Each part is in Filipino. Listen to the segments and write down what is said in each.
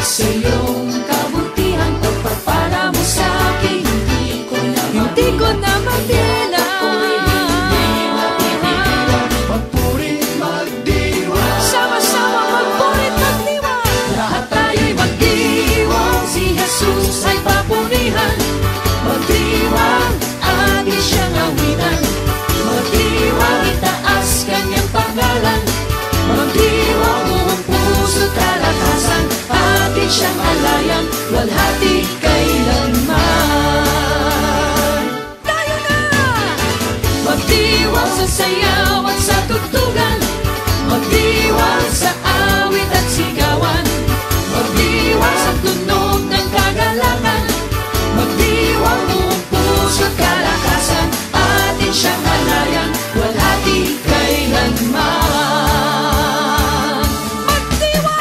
sa iyong kabutihan, pagpapala mo sa akin, hindi ko na magdila. Magpuri, magdiwang, sama-sama magpuri, magdiwang. Lahat tayo'y magdiwang, si Jesus ay papurihan. Magdiwang, atin siyang awitan. Magdiwang, itaas kanyang pangalan. Magdiwang, buong puso't kalakasan, atin siyang alayan, walhati kailanman. Tayo na! Magdiwang sa sayaw at sa tugtugan, magdiwang sa awit at sigawan, magdiwang sa tunog ng kagalakan, magdiwang buong puso't kalakasan, atin siyang alayan, walhati kailanman. Magdiwang!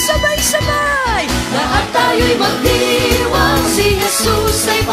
Sabay-sabay, lahat tayo'y magdiwang, si Jesus ay